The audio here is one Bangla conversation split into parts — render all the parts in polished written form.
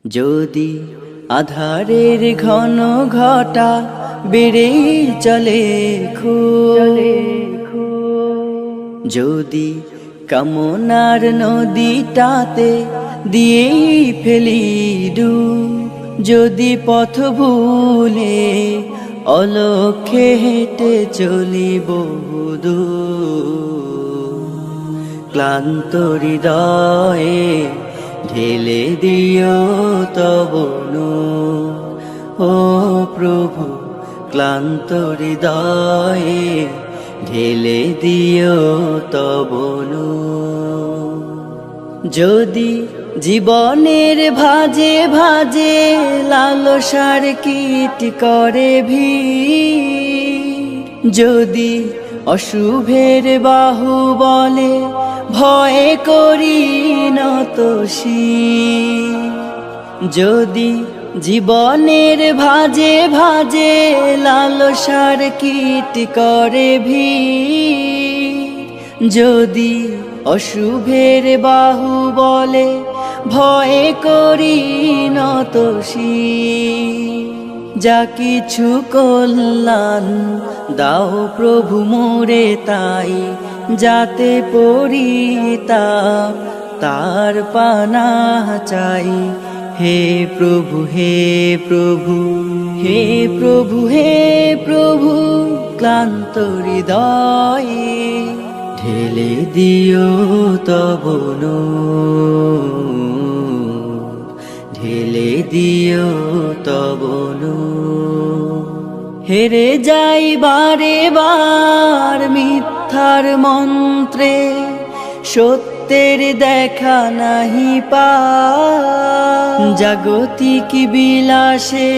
যদি আধারের ঘন ঘটা বেড়ে চলে যদি কামনার নদীটাতে দিয়েই ফেলি ডুব, যদি পথ ভুলে অলক্ষ্যে হেঁটে চলি বহুদূর, ক্লান্ত হৃদয়ে ঢেলে দিও তব নূর। ও প্রভু, ক্লান্ত হৃদয়ে ঢেলে দিও তব নূর। যদি জীবনের ভাজে ভাজে লালসার কীট করে ভিড়, যদি অশুভের বাহু বলে ভয় করি নত শির, যদি জীবনের ভাজে ভাজে লালসার কীট করে ভিড়, যদি অশুভের বাহু বলে ভয় করি নত শির, যা কিছু কল্যাণ দাও প্রভু মোরে তাই, যাতে পরিতাপ তার পানা চাই। হে প্রভু, হে প্রভু, হে প্রভু, হে প্রভু, ক্লান্ত হৃদয়ে ঢেলে দিও তব নূর, ঢেলে দিও তব নূর। হেরে যাই বারে বার মিথ্যার মন্ত্রে, সত্যের দেখা নাহি পাই, জাগতিক বিলাসে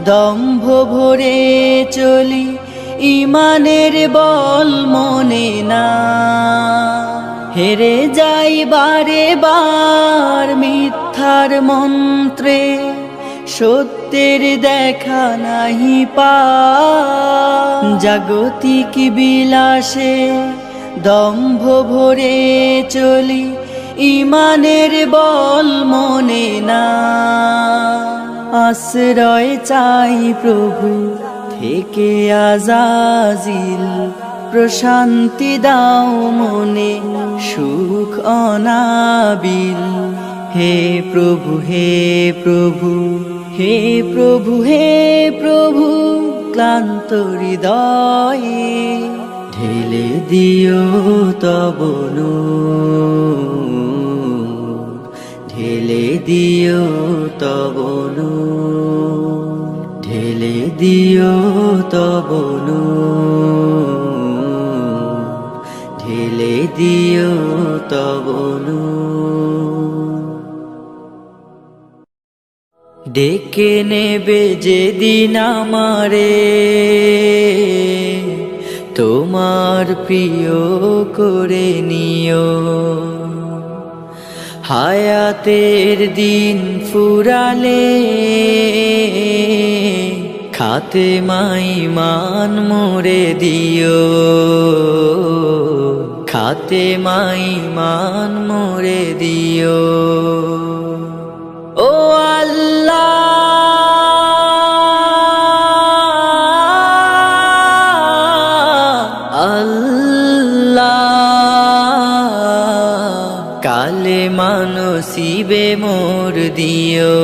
দম্ভ ভরে চলি, ইমানের বল মনে না। হেরে যাই বারে বার মিথ্যার মন্ত্রে, সত্যের দেখা নাহি পাই, জাগতিক বিলাসে দম্ভ ভরে চলি, ইমানের বল মনে না। আশ্রয় চাই প্রভু থেকে আজাজিল, প্রশান্তি দাও মনে সুখ অনাবিল। হে প্রভু, হে প্রভু, হে প্রভু, হে প্রভু, ক্লান্ত হৃদয়ে ঢেলে দিও তব নূর, ঢেলে দিও তব নূর, ঢেলে দিও তব নূর, ঢেলে দিও তব নূর। ডেকে নেবে যেদিন আমারে তোমার প্রিয় করে নিও, হায়াতের দিন ফুরালে খাতেমাই মান মোরে দিও, খাতেমাই মান মোরে দিও। ও আল্লাহ, কালে মানসিবে মোর দিও,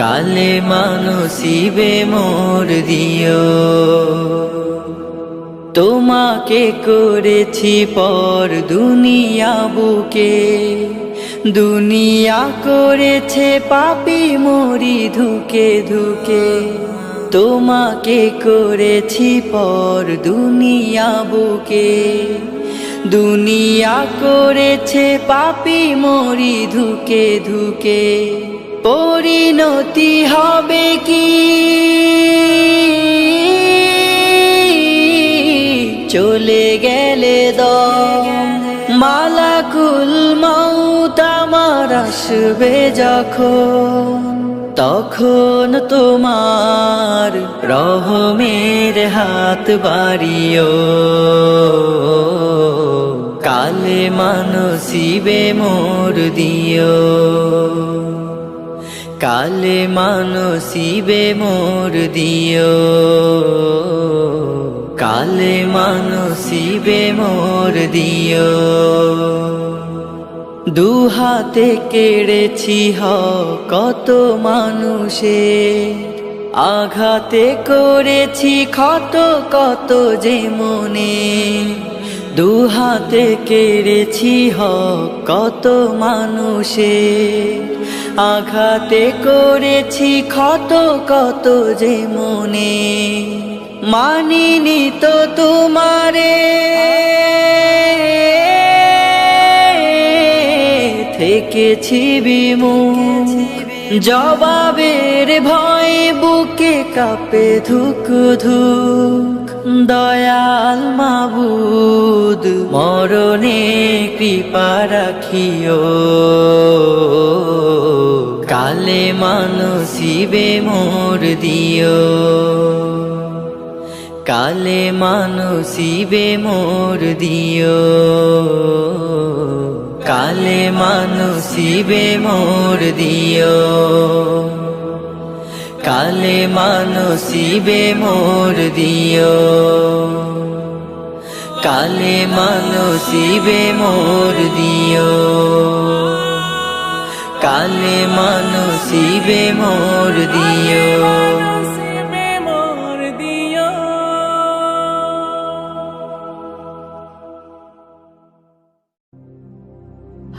কালে মানসিবে মোর দিও। তোমাকে করেছি পর দুনিয়া বুকে, দুনিয়া করেছে পাপী মরি ধুকে ধুকে। তোমাকে করেছি পর দুনিয়া বুকে, দুনিয়া করেছে পাপী মরি ধুকে ধুকে। পরিণতি হবে কি চলে গেলে দম, মালাকুল মউত আমার আসবে যখন, তখন তোমার রহমের হাত বাড়িও, কালে মানসিবে মোর দিও, কালে মানসিবে মোর দিও, কালে মানসিবে মোর দিও। দুহাতে কেড়েছি কত মানুষের, আঘাতে করেছি ক্ষত কত যে মনে। দুহাতে কেড়েছি কত মানুষের, আঘাতে করেছি ক্ষত কত যে মনে। মানিনি তো তোমারে, থেকেছি বিমুখ, জবাবের ভয় বুকে কাঁপে ধুক ধুক। দয়াল মাবুদ মরণে কৃপা রাখিও, কালে মানসিবে মোর দিও, কালে মানসিবে মোর দিও, কালে মানসিবে মোর দিও, কালে মানসিবে মোর দিও, কালে মানসিবে মোর দিও, কালে মানসিবে মোর দিও।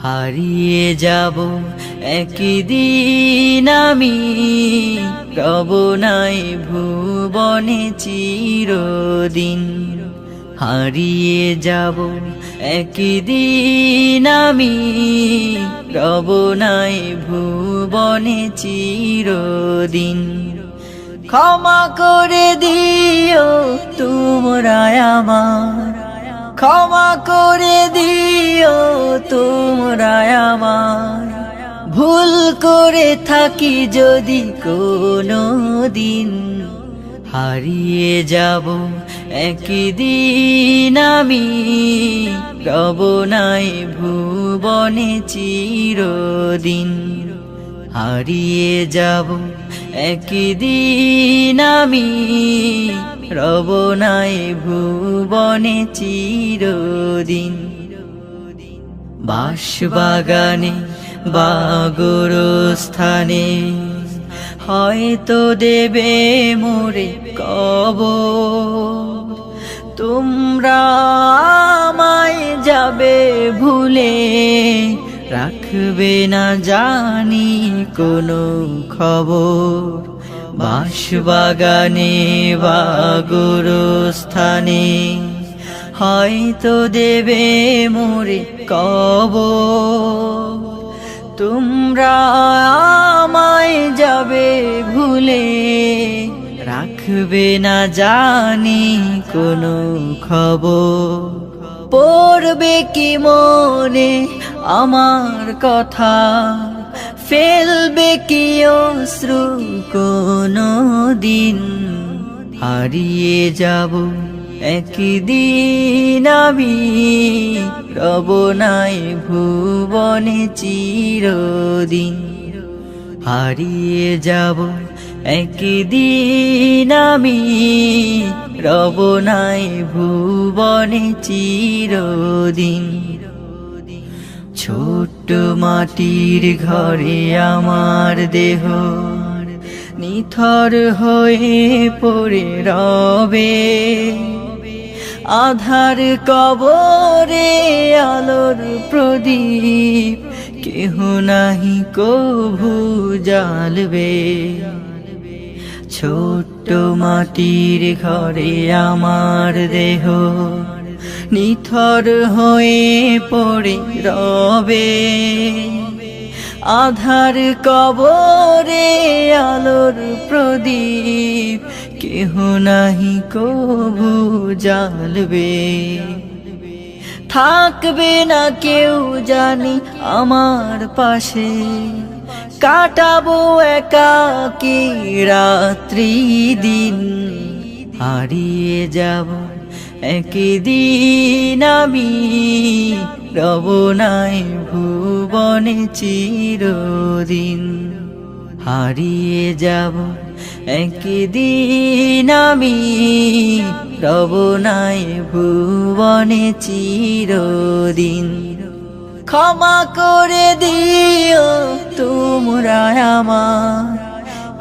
হারিয়ে যাব একদিন আমি, রব নাই ভুবনে চিরদিন। হারিয়ে যাব একদিন আমি, রব নাই ভুবনে চিরদিন। ক্ষমা করে দিও তোমরা আমার, ক্ষমা করে দিও তোমরা আমার। ভুল করে থাকি যদি কোনো দিন, হারিয়ে যাব একদিন আমি, রব নাই ভুবনে চিরদিন। হারিয়ে যাব একদিন আমি, রব নাই ভুবনে চিরদিন। বাঁশবাগানে বা গোরস্থানে হয়তো দেবে মোরে কবর, তোমরা আমায় যাবে ভুলে, রাখবে না জানি কোনো খবর। বাঁশবাগানে বা গোরস্থানে হয়তো দেবে মোরে কবর, তোমরা আমায় যাবে ভুলে, রাখবে না জানি কোনো খবর। পড়বে কি মনে আমার কথা, ফেলবে কি অশ্রু কোনো দিন। হারিয়ে যাব একদিন আমি, রব নাই ভুবনে চিরদিন। হারিয়ে যাব একদিন আমি, রব নাই ভুবনে চিরদিন। ছোট্ট মাটির ঘরে আমার দেহ নিথর হয়ে পড়ে রবে, আধার কবরে আলোর প্রদীপ কেহ নাহি কভু জ্বালবে। ছোট্ট মাটির ঘরে আমার দেহ নিথর হয়ে পড়ে রবে, আধার কবরে আলোর প্রদীপ কেহ নাহি কভু জ্বালবে। থাকবে না কেউ জানি আমার পাশে, কাটাবো একাকী রাত্রি দিন। হারিয়ে যাব একদিন আমি রব নাই ভুবনে চিরদিন, হারিয়ে যাব একদিন আমি রব নাই ভুবনে চিরদিন। ক্ষমা করে দিও তোমরা আমার,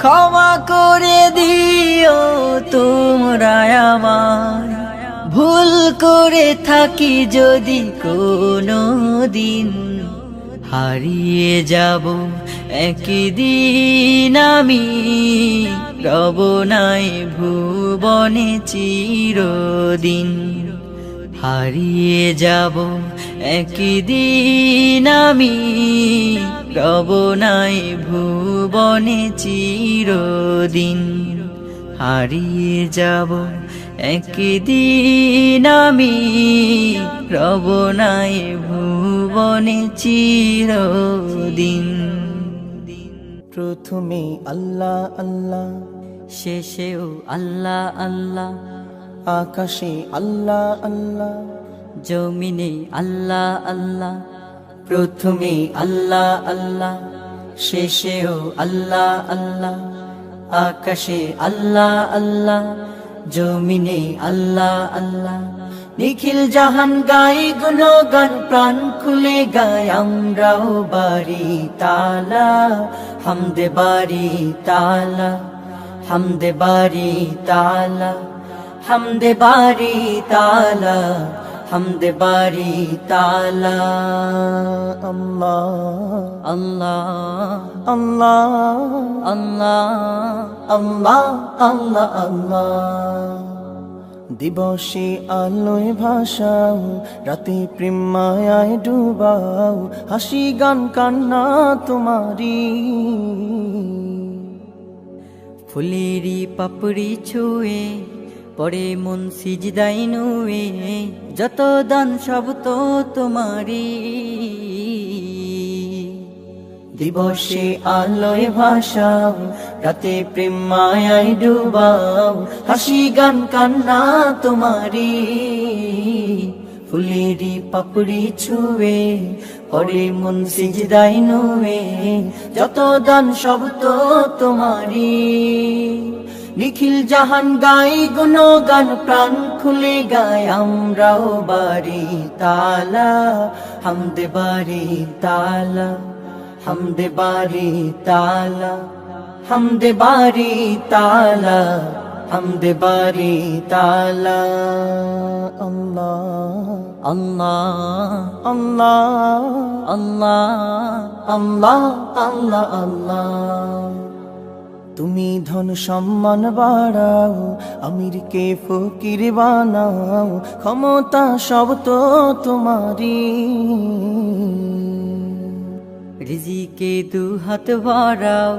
ক্ষমা করে দিও তোমরা আমার, ভুল করে থাকি যদি কোনো দিন, হারিয়ে যাব একদিন আমি রব নাই ভুবনে চিরদিন, হারিয়ে যাব একদিন আমি রব নাই ভুবনে চিরদিন, হারিয়ে যাব একদিন আমি রব নাই ভুবনে চিরদিন। প্রথমে আল্লাহ আল্লাহ, শেষেও আল্লাহ আল্লাহ, আকাশে আল্লাহ আল্লাহ, জমিনে আল্লাহ আল্লাহ। প্রথমে আল্লাহ আল্লাহ, শেষেও আল্লাহ আল্লাহ, আকাশে আল্লাহ আল্লাহ, জমিনে আল্লাহ আল্লাহ। নিখিল জাহান গাই গুণগান, প্রাণ খুলে গাই আমরাও বাড়ি তালা, হামদে বাড়ি তালা, হামদে বাড়ি তালা, হামদে বাড়ি তালা, হামদে বাড়ি তালা। আল্লাহ আল্লাহ আল্লাহ আল্লাহ আল্লাহ আল্লাহ আল্লাহ। দিবসে আলোয় ভাসাও, রাতে প্রেম মায়ায় ডুবাও, হাসি গান কান্না তোমারি। ফুলেরি পাপড়ি ছুঁয়ে পরে মন সিজদাই নুয়ে, যত দান সব তো তোমারি। দিবসে আলোয় ভাসাও, রাতে প্রেম মায়ায় ডুবাও, হাসি গান কান্না তোমারি। ফুলেরি পাপড়ি ছুঁয়ে পরে মন সিজদাই নুয়ে, যত দান সব তো তোমারি। নিখিল জাহান গাই গুণগান, প্রাণ খুলে গায় আমরাও বাড়ি তালা, হামদে বাড়ি তালা, হামদে বাড়ি তালা, হামদে বাড়ি তালা, হামদে বাড়ি তালা। আল্লাহ আল্লাহ আল্লাহ আল্লাহ আল্লাহ আল্লাহ আল্লাহ। তুমি ধন সম্মান বাড়াও, আমিরকে ফকির বানাও, ক্ষমতা সব তো তোমারি। রিজিকে দু হাত ভরাও,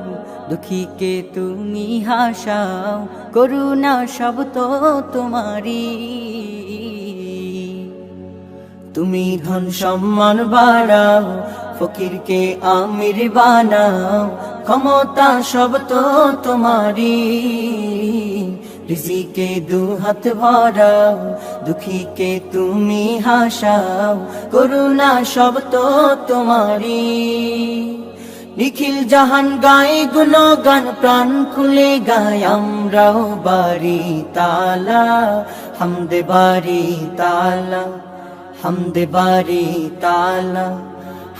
দুঃখীকে তুমি হাসাও, করুণা সব তো তোমারি। তুমি ধন সম্মান বাড়াও, ফকিরকে আমির বানাও, ক্ষমতা সব তো তোমারি। রিজিকে দু হাত ভরাও, দুঃখীকে তুমি হাসাও, করুণা সব তো তোমারি। নিখিল জাহান গাই গুণগান, প্রাণ খুলে গাই আমরাও বাড়ি তালা, হামদে বাড়ি তালা, হামদে বাড়ি তালা,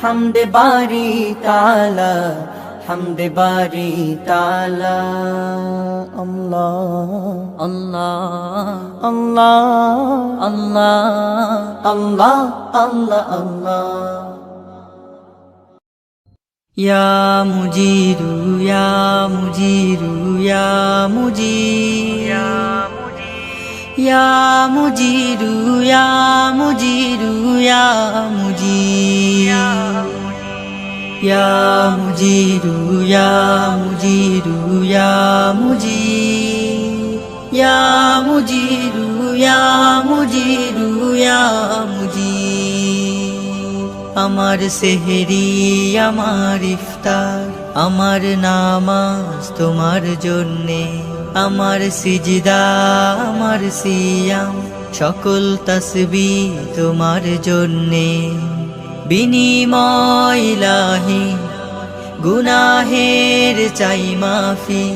হামদে বাড়ি তালা, হামদে বাড়ি তালা। আল্লাহ আল্লাহ আল্লাহ আল্লাহ আল্লাহ আল্লাহ আল্লাহ। ইয়া মুজিরু ইয়া মুজিরু ইয়া মুজির, ইয়া মুজিরু ইয়া মুজিরু ইয়া মুজির, ইয়া মুজিরু ইয়া মুজিরু ইয়া মুজির, ইয়া মুজিরু ইয়া মুজিরু ইয়া মুজির। আমার সেহরি আমার ইফতার, আমার নামাজ তোমার জন্যে, আমার সিজদা আমার সিয়াম সকল তসবিহ তোমার জন্যে, বিনিময় ইলাহি গুনাহের চাই মাফি,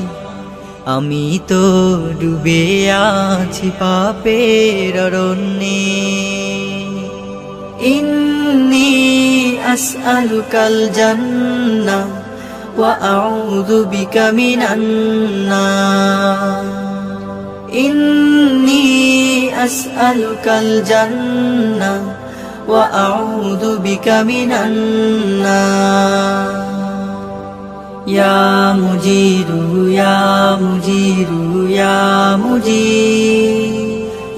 আমি তো ডুবে আছি পাপের অরণ্যে। ইন্নী আসআলুকাল জান্নাহ ওয়া আউযু বিকা মিনান নার। ইন্নী আসআলুকাল জান্নাহ ওয়া আউযু বিকা মিনান নার। ইয়া মুজিরু ইয়া মুজিরু ইয়া মুজির,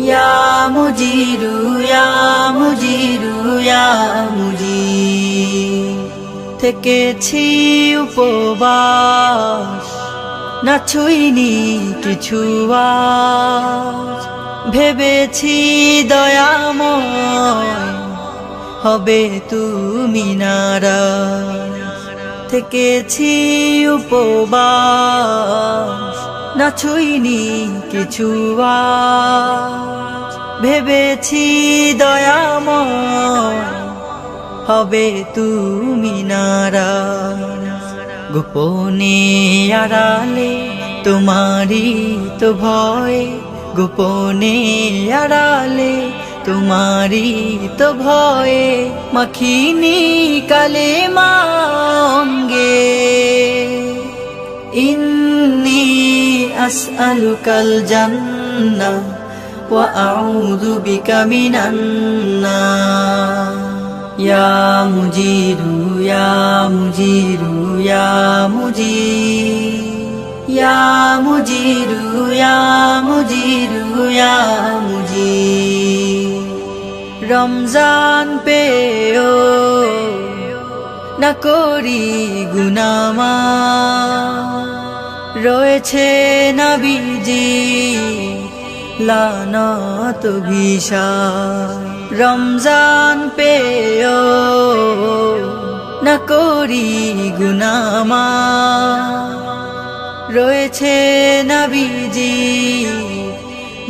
ইয়া মুজিরু ইয়া মুজিরু ইয়া মুজির। থেকেছি উপবাস, না ছুঁইনি কিছু আজ, ভেবেছি দয়াময় হবে তুমি নারাজ। থেকেছি উপবাস, না ছুঁইনি কিছু আজ, ভেবেছি দয়াময় হবে তুমি নারাজ। গোপনে আড়ালে তোমারই তো ভয়, গোপনে আড়ালে তোমারই তো ভয়ে, মাখিনি কালেমা অঙ্গে। ইন্নী আসআলুকাল জান্নাহ ওয়া আউযু বিকা মিনান নার। ইয়া মুজিরু ইয়া মুজিরু ইয়া মুজির, ইয়া মুজিরু ইয়া মুজিরু ইয়া মুজির। রমজান পেও না করি গুনামা, রয়েছে নবীজি লানত ভিসার। রমজান পেও না করি গুনামা, রয়েছে নবীজি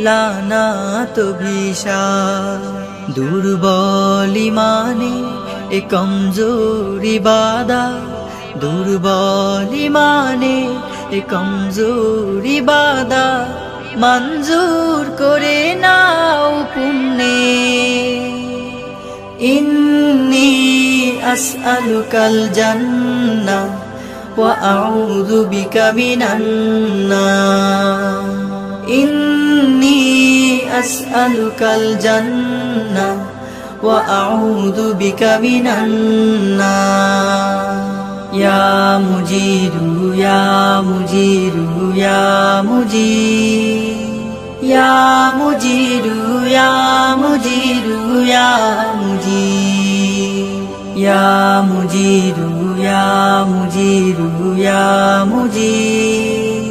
লানত ভিসার। দুর্বল ইমানে এ কমজোর ইবাদত, দুর্বল ইমানে এ কমজোর ইবাদত, মঞ্জুর করে নাও পুণ্যে। ইন্নী আসআলুকাল জান্নাহ ওয়া আউযু বিকা মিনান নার। ইন্নী আসআলুকাল জান্নাহ ওয়া আউযু বিকা মিনান নার। ইয়া মুজিরু ইয়া মুজিরু ইয়া মুজির, ইয়া মুজিরু ইয়া মুজিরু ইয়া মুজির। ইয়া মুজিরু ইয়া মুজিরু ইয়া মুজির,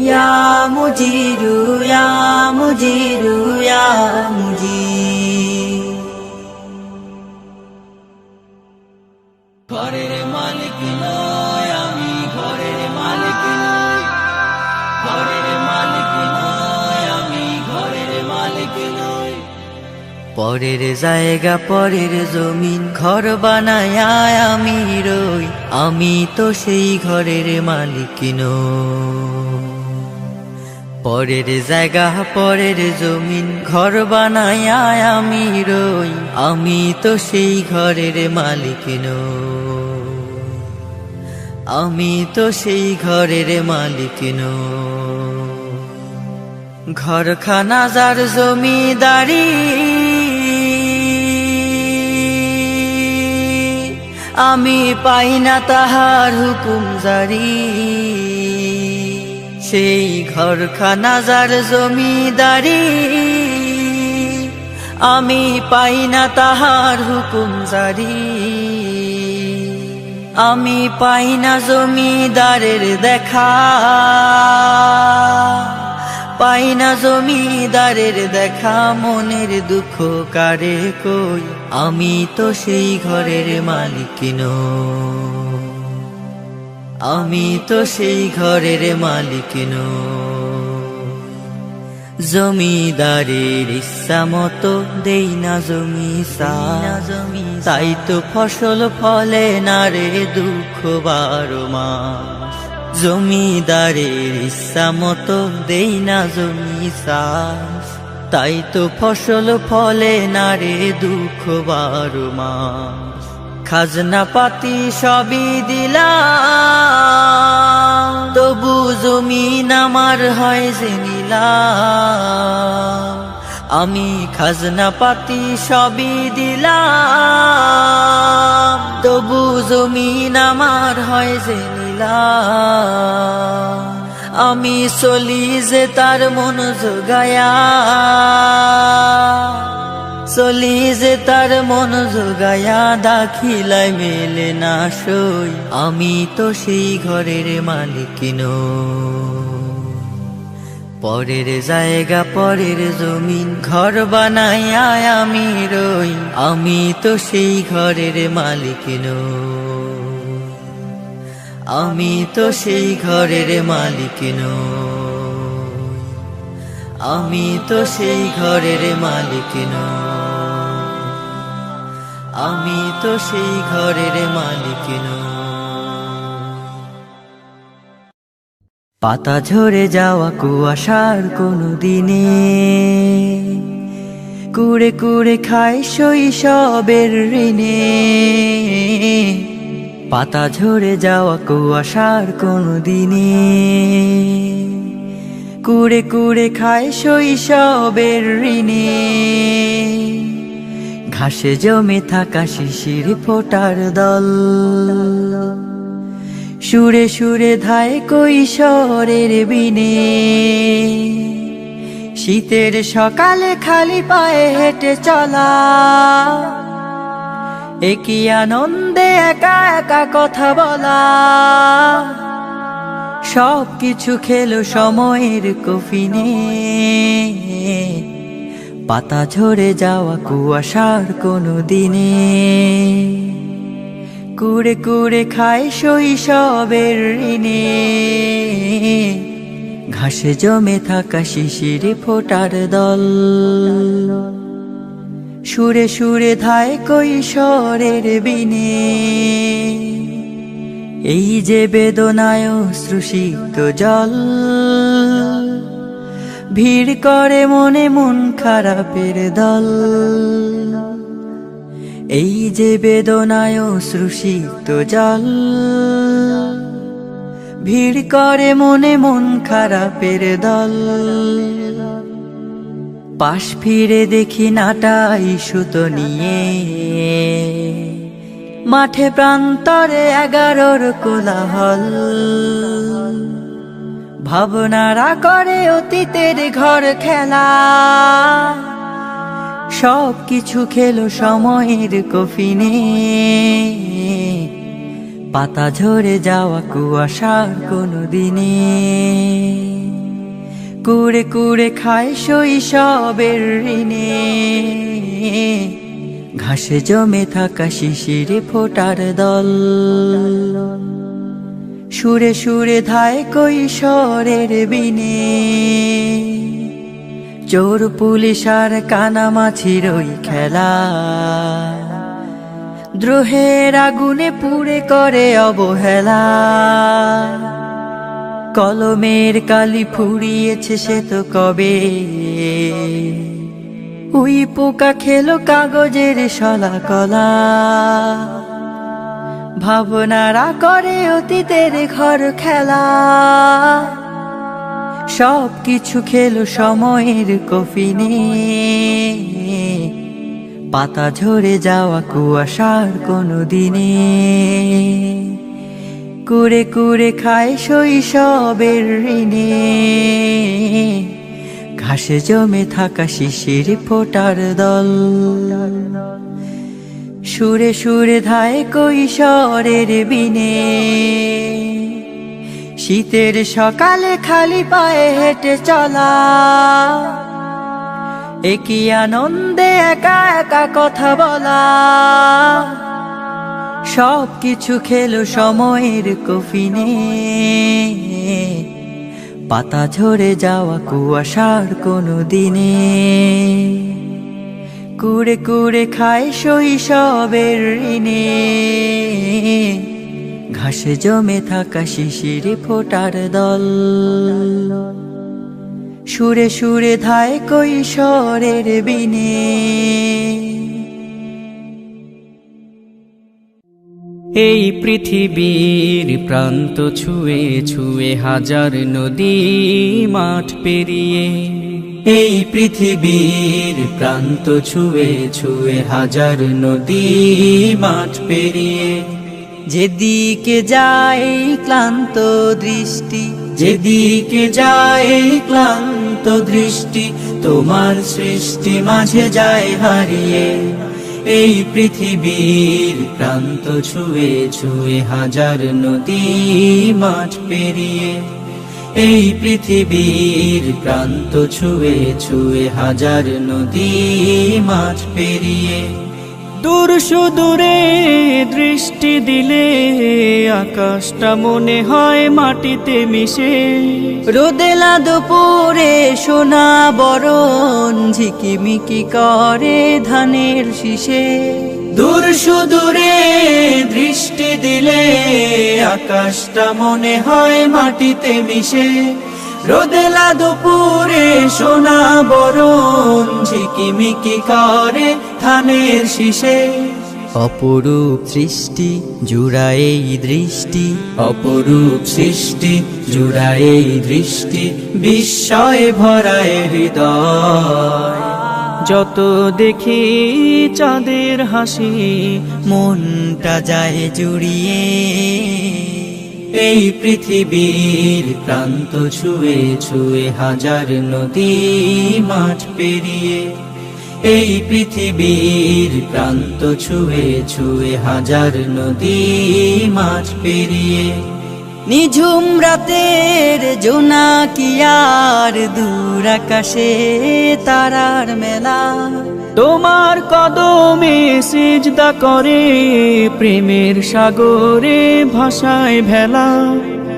ইয়া মুজিরু ইয়া মুজিরু ইয়া মুজির। ঘরের মালিক নয় আমি, ঘরের মালিক নয়, ঘরের মালিক নয় আমি, ঘরের মালিক নয়। পরের জায়গা পরের জমিন ঘর বানায় আমি রই, আমি তো সেই ঘরের মালিক নই। পরের জায়গা পরের জমিন ঘর বানায় আমি রই, আমি তো সেই ঘরের মালিক নই, আমি তো সেই ঘরের মালিক নই। ঘরখানা যার জমিদারি, আমি পাই না তাহার হুকুম জারি। সেই ঘরখানা যার জমিদারি, আমি পাই না তাহার হুকুম জারি। আমি পাই না জমিদারের দেখা, পাই না জমিদারের দেখা, মনের দুঃখ কারে কই, আমি তো সেই ঘরের মালিক নই, আমি তো সেই ঘরের মালিক নই। জমিদারের ইচ্ছা মতো দেই না জমি সাস, তাই তো ফসল ফলে না রে দুঃখ 12 মাস। জমিদারের ইচ্ছা মতো দেই না জমি সাস, তাই তো ফসল ফলে না রে দুঃখ 12 মাস। খাজনা পাতি সবই দিলাম, তবু জমিন আমার হয় যে নিলাম। আমি খাজনা পাতি সবই দিলাম, তবু জমিন আমার হয় যে নিলাম। আমি চলি যে তার মন জোগায়া, চলি যে তার মন জোগায়া, দাখিলাই মেলে না সই। আমি তো সেই ঘরের মালিক নই, পরের জায়গা পরের জমিন ঘর বানাইয়া আমি রই। আমি তো সেই ঘরের মালিক নই, আমি তো সেই ঘরের মালিক নই, আমি তো সেই ঘরের মালিক নই, আমি তো সেই ঘরের মালিক নই। পাতা ঝরে যাওয়া কুয়াশার কোনো দিনে কুড়ে কুড়ে খায় শৈশবের ঋণে। পাতা ঝরে যাওয়া কুয়াশার কোনো দিনে কুড়ে কুড়ে খায় শৈশবের ঋণে। ঘাসে জমে থাকা শিশির ফোটার দল, সুরে সুরে ধায় কৈশোরের বিনে। শীতের সকালে খালি পায়ে হেঁটে চলা, একই আনন্দে একা একা কথা বলা। সব কিছু খেলো সময়ের কফিনে, পাতা ঝরে যাওয়া কুয়াশার কোনো দিনে কুড়ে কুড়ে খায় শৈশবের ঋণে। ঘাসে জমে থাকা শিশির ফোটার দল, সুরে সুরে ধায় কৈশোরের বিনে। এই যে বেদনায় অশ্রুসিক্ত জল, ভিড় করে মনে মন খারাপের দল। এই যে বেদনায় অশ্রুসিক্ত জল, ভিড় করে মনে মন খারাপের দল। পাশ ফিরে দেখি নাটাই সুতো নিয়ে, মাঠে প্রান্তরে 11র কোলাহল। ভাবনারা করে অতীতের ঘর খেলা, সব কিছু খেলো সময়ের কফিনে। পাতা ঝরে যাওয়া কুয়াশার কোনো দিনে কুড়ে কুড়ে খায় শৈশবের ঋণে। ঘাসে জমে থাকা শিশির ফোটার দল, সুরে সুরে ধায় কৈশোরের বিনে। চোর পুলিশ আর কানামাছির ওই খেলা, দ্রোহের আগুনে পুড়ে করে অবহেলা। কলমের কালি ফুরিয়েছে সে তো কবে, উই পোকা খেলো কাগজের শলা কলা। ভাবনারা করে অতীতের ঘর খেলা, সব কিছু খেলো সময়ের কফিনে। পাতা ঝরে যাওয়া কুয়াশার কোনো দিনে কুড়ে কুড়ে খায় শৈশবের ঋণে। ঘাসে জমে থাকা শিশির ফোটার দল, সুরে সুরে ধায় কৈশোরের বিনে। শীতের সকালে খালি পায়ে হেঁটে চলা, একই আনন্দে একা একা কথা বলা। সব কিছু খেলো সময়ের কফিনে। পাতা ঝরে যাওয়া কুয়াশার কোনো দিনে কুড়ে কুড়ে খায় শৈশবের ঋণে ঘাসে জমে থাকা শিশির ফোটার দল সুরে সুরে ধায় কৈশোরের বিনে এই পৃথিবীর প্রান্ত ছুঁয়ে ছুঁয়ে হাজার নদী মাঠ পেরিয়ে এই পৃথিবীর প্রান্ত ছুঁয়ে ছুঁয়ে হাজার নদী মাঠ পেরিয়ে যেদিকে যায় ক্লান্ত দৃষ্টি যেদিকে যায় ক্লান্ত দৃষ্টি তোমার সৃষ্টি মাঝে যায় হারিয়ে এই পৃথিবীর প্রান্ত ছুঁয়ে ছুঁয়ে হাজার নদী মাঠ পেরিয়ে এই পৃথিবীর প্রান্ত ছুঁয়ে ছুঁয়ে হাজার নদী মাঠ পেরিয়ে দূর সুদূরে দৃষ্টি দিলে আকাশটা মনে হয় মাটিতে মিশে রোদেলা দুপুরে সোনা বরণ ঝিকিমিকি করে ধানের শীষে দূর সুদূরে দৃষ্টি দিলে আকাশটা মনে হয় মাটিতে মিশে রোদেলা দুপুরে সোনা বরণ ঝিকিমিকি করে ধানের শীষে অপরূপ সৃষ্টি জুড়ায় এই দৃষ্টি অপরূপ সৃষ্টি জুড়ায় এই দৃষ্টি বিস্ময়ে ভরায় হৃদয় যত দেখি চাঁদের হাসি মনটা যায় জুড়িয়ে এই পৃথিবীর প্রান্ত ছুঁয়ে ছুঁয়ে হাজার নদী মাঠ পেরিয়ে এই পৃথিবীর প্রান্ত ছুঁয়ে ছুঁয়ে হাজার নদী মাঠ পেরিয়ে নিঝুম রাতের জোনাকিয়ার দূর আকাশে তারার মেলা তোমার কদমে সিজদা করে প্রেমের সাগরে ভাষায় ভেলা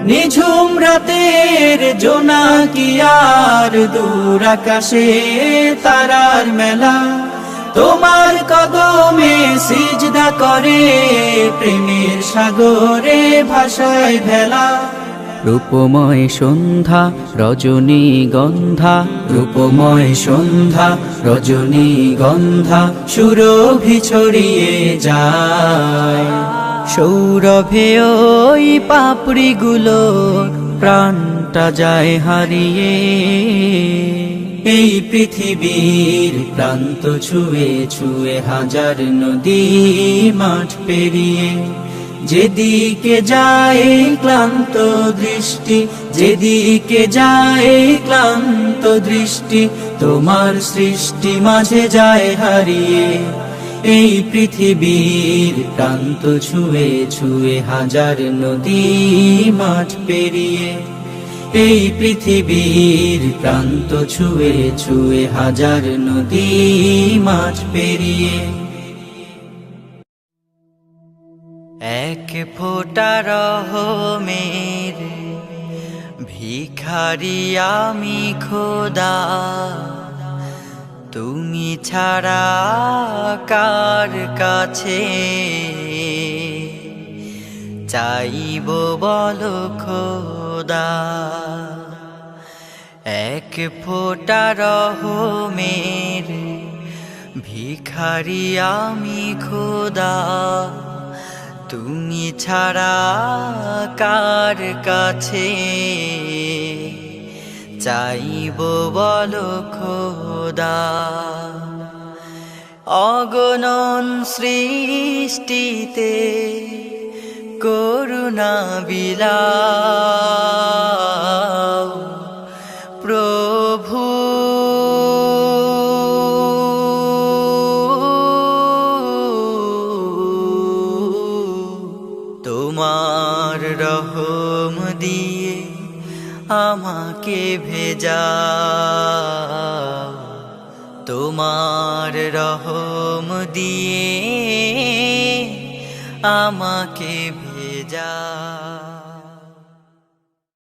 নিঝুম রাতের জোনাকিয়ার দূর আকাশে তারার মেলা তোমার কদমে সিজদা করে প্রেমের সাগরে ভাষায় ভেলা রূপময় সন্ধ্যা রজনী গন্ধা রূপময় সন্ধ্যা রজনী গন্ধা সুরভি ছড়িয়ে যায় সৌরভে ওই পাপড়িগুলো প্রাণটা যায় হারিয়ে এই পৃথিবীর প্রান্ত ছুঁয়ে ছুঁয়ে হাজার নদী মাঠ পেরিয়ে যেদিকে যায় ক্লান্ত দৃষ্টি যেদিকে যায় ক্লান্ত দৃষ্টি তোমার সৃষ্টি মাঝে যায় হারিয়ে এই পৃথিবীর প্রান্ত ছুঁয়ে ছুঁয়ে হাজার নদী মাঠ পেরিয়ে এই পৃথিবীর প্রান্ত ছুঁয়ে ছুঁয়ে হাজার নদী মাঠ পেরিয়ে এক ফোঁটা রহমের ভিখারি আমি খোদা তুমি ছাড়া কার কাছে চাইব বলো খোদা এক ফোঁটা রহমের ভিখারি আমি খোদা তুমি ছাড়া কার কাছে চাইব বলো খোদা অগণন সৃষ্টিতে করুণা বিলাও প্রভু তোমার রহম দিয়ে আমাকে ভেজাও তোমার রহম দিয়ে আমাকে ভেজাও